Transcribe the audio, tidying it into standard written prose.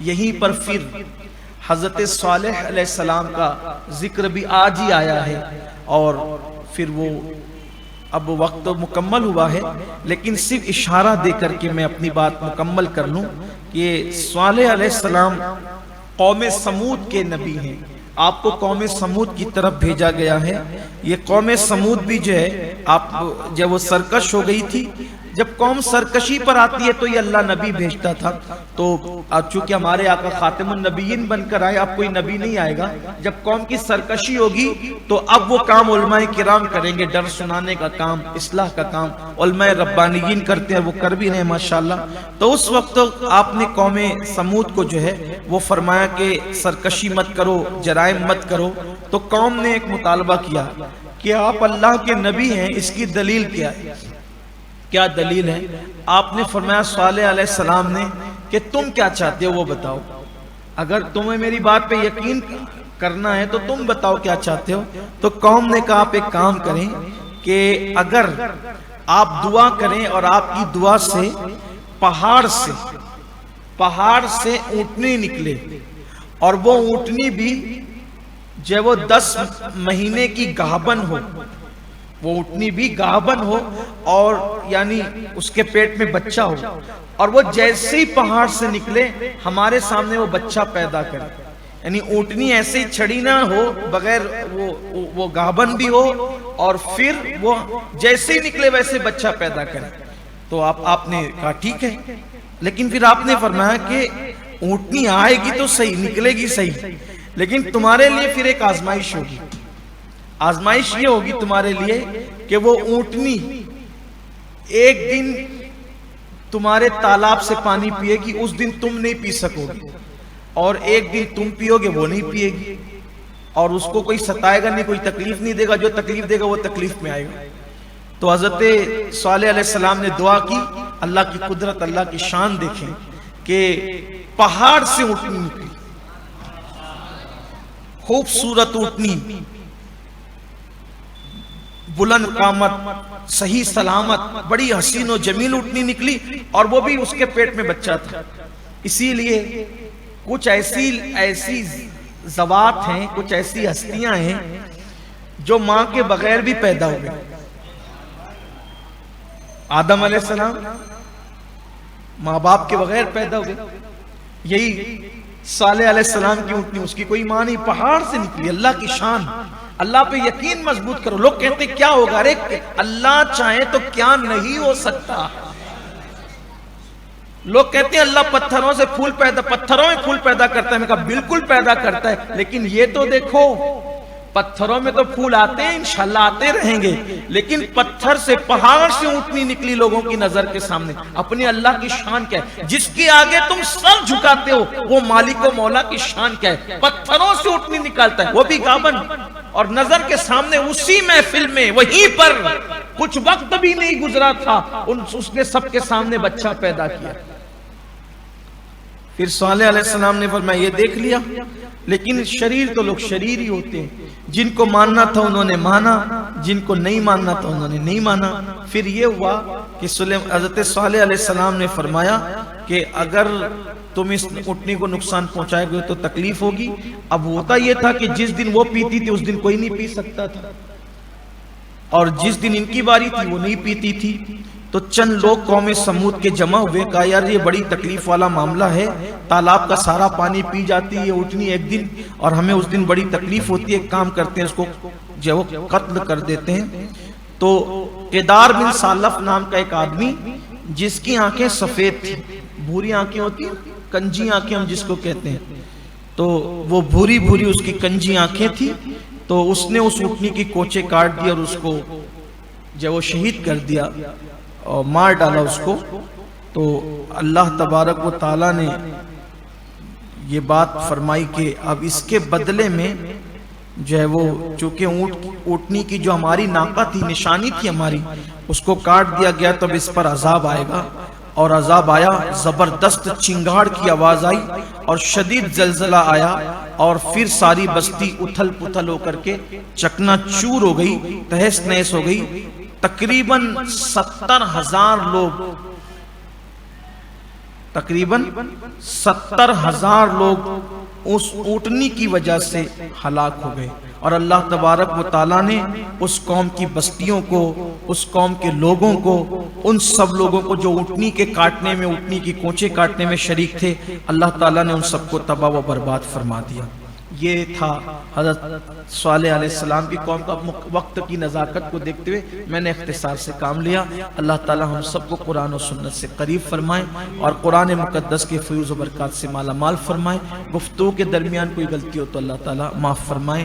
یہیں پر پھر حضرت صالح علیہ السلام کا ذکر بھی آج ہی آیا ہے، اور پھر وہ اب وقت مکمل ہوا ہے، لیکن صرف اشارہ دے کر کے میں اپنی بات مکمل کر لوں کہ صالح علیہ السلام قوم سمود کے نبی ہیں۔ آپ کو قوم سمود کی طرف بھیجا گیا ہے۔ یہ قوم سمود بھی جو ہے جب وہ سرکش ہو گئی تھی، جب قوم سرکشی پر آتی ہے تو یہ اللہ نبی بھیجتا تھا، تو چونکہ ہمارے آقا خاتم النبیین بن کر آئے، اب کوئی نبی نہیں آئے گا۔ جب قوم کی سرکشی ہوگی تو اب وہ کام علماء کرام کریں گے، ڈر سنانے کا کام، اصلاح کا کام علماء ربانیین کرتے ہیں، وہ کر بھی رہے ہیں ماشاءاللہ۔ تو اس وقت آپ نے قوم سمود کو جو ہے وہ فرمایا کہ سرکشی مت کرو، جرائم مت کرو، تو قوم نے ایک مطالبہ کیا کہ آپ اللہ کے نبی ہیں، اس کی دلیل کیا ہے؟ کیا دلیل ہے؟ آپ نے فرمایا صالح علیہ السلام نے کہ تم کیا چاہتے ہو وہ بتاؤ، اگر تمہیں میری بات پہ یقین کرنا ہے تو تم بتاؤ کیا چاہتے ہو۔ تو قوم نے کہا آپ ایک کام کریں کہ اگر آپ دعا کریں اور آپ کی دعا سے پہاڑ سے اونٹنی نکلے، اور وہ اونٹنی بھی جو وہ 10 مہینے کی گاہبن ہو، وہ اونٹنی بھی گاہبن ہو، اور یعنی اس کے پیٹ میں بچہ ہو، اور وہ جیسے ہی پہاڑ سے نکلے ہمارے سامنے وہ بچہ پیدا کرے، یعنی اونٹنی ایسے ہی چھڑی نہ ہو بغیر وہ گاہبن بھی ہو، اور پھر وہ جیسے ہی نکلے ویسے بچہ پیدا کرے۔ تو آپ نے کہا ٹھیک ہے، لیکن پھر آپ نے فرمایا کہ اونٹنی آئے گی تو صحیح، نکلے گی صحیح، لیکن تمہارے لیے پھر ایک آزمائش ہوگی۔ آزمائش یہ ہوگی تمہارے لیے کہ وہ اونٹنی ایک دن تمہارے تالاب سے پانی پیے گی، اس دن تم نہیں پی سکو گی، اور ایک دن تم پیو گے وہ نہیں پیے گی، اور اس کو کوئی ستائے گا نہیں، کوئی تکلیف نہیں دے گا، جو تکلیف دے گا وہ تکلیف میں آئے گا۔ تو حضرت صالح علیہ السلام نے دعا کی، اللہ کی قدرت، اللہ کی شان دیکھیں کہ پہاڑ سے اونٹنی نکلی، خوبصورت اونٹنی، بلند قامت، صحیح سلامت، بڑی حسین و جمیل اونٹنی نکلی، اور وہ بھی اس کے پیٹ میں بچہ تھا۔ اسی لیے کچھ ایسی ذوات ہیں، کچھ ایسی ہستیاں ہیں جو ماں کے بغیر بھی پیدا ہو گئے۔ آدم علیہ السلام ماں باپ کے بغیر پیدا ہو گئے، یہی صالح علیہ السلام کی اونٹنی، اس کی کوئی ماں نہیں، پہاڑ سے نکلی۔ اللہ کی شان، اللہ پہ یقین مضبوط کرو۔ لوگ کہتے ہیں کیا ہوگا؟ ارے اللہ چاہے تو کیا نہیں ہو سکتا۔ لوگ کہتے ہیں اللہ پتھروں میں پھول پیدا کرتا ہے، میں کہا بالکل پیدا کرتا ہے، لیکن یہ تو دیکھو پتھروں میں تو پھول آتے ہیں، انشاءاللہ آتے رہیں گے، لیکن پتھر سے، پہاڑ سے اونٹنی نکلی لوگوں کی نظر کے سامنے۔ اپنی اللہ کی شان کیا ہے؟ جس کے آگے تم سر جھکاتے ہو وہ مالک و مولا کی شان کیا ہے؟ پتھروں سے اونٹنی نکالتا ہے، وہ بھی گابن، اور نظر کے سامنے اسی محفل میں، وہیں پر کچھ وقت بھی نہیں گزرا تھا، اس نے سب کے سامنے بچہ پیدا کیا۔ پھر صالح علیہ السلام نے فرمایا یہ دیکھ لیا، لیکن شریر تو لوگ شریر ہی ہوتے ہیں، جن کو ماننا تھا انہوں نے مانا، جن کو نہیں ماننا تھا انہوں نے نہیں مانا۔ پھر یہ ہوا کہ حضرت صالح علیہ السلام نے فرمایا کہ اگر تم اس اونٹنی کو نقصان پہنچائے گے تو تکلیف ہوگی۔ اب ہوتا یہ تھا کہ جس دن وہ پیتی تھی اس دن کوئی نہیں پی سکتا تھا، اور جس دن ان کی باری تھی وہ نہیں پیتی تھی۔ تو چند لوگ قوم سمود کے جمع ہوئے، کہا یار یہ بڑی تکلیف والا معاملہ ہے، تالاب کا سارا پانی پی جاتی ہے اونٹنی ایک دن، اور ہمیں اس دن بڑی تکلیف ہوتی ہے، ایک کام کرتے ہیں اس کو جو قتل کر دیتے ہیں۔ تو قیدار بن سالف نام کا ایک آدمی جس کی آنکھیں سفید تھی، بھوری آنکھیں ہوتی ہیں، کنجی آنکھیں ہم جس کو کہتے ہیں، تو وہ بھوری اس کی کنجی آنکھیں تھی، تو اس نے اس اونٹنی کی کوچے کاٹ دی اور اس کو جو وہ شہید کر دیا اور مار ڈالا اس کو۔ تو اللہ تبارک و تعالیٰ نے یہ بات فرمائی کہ اب اس کے بدلے میں جو ہے وہ چونکہ اونٹنی کی جو ہماری ناقہ تھی، نشانی تھی ہماری، اس کو کاٹ دیا گیا، تب اس پر عذاب آئے گا۔ اور عذاب آیا، زبردست چنگاڑ کی آواز آئی اور شدید زلزلہ آیا، اور پھر ساری بستی اتھل پتھل ہو کر کے چکنا چور ہو گئی، تہس نہس ہو گئی۔ تقریباً 70,000 لوگ تقریباً 70,000 لوگ اس اونٹنی کی وجہ سے ہلاک ہو گئے، اور اللہ تبارک و تعالیٰ نے اس قوم کی بستیوں کو، اس قوم کے لوگوں کو، ان سب لوگوں کو جو اونٹنی کے کاٹنے میں، اونٹنی کی کونچے کاٹنے میں شریک تھے، اللہ تعالیٰ نے ان سب کو تباہ و برباد فرما دیا۔ یہ تھا حضرت صالح علیہ السلام کی قوم کا۔ وقت کی نزاکت کو دیکھتے ہوئے میں نے اختصار سے کام لیا۔ اللہ تعالی ہم سب کو قرآن و سنت سے قریب فرمائے اور قرآن مقدس کے فیوز و برکات سے مالا مال فرمائے۔ گفتگو کے درمیان کوئی غلطی ہو تو اللہ تعالی معاف فرمائے۔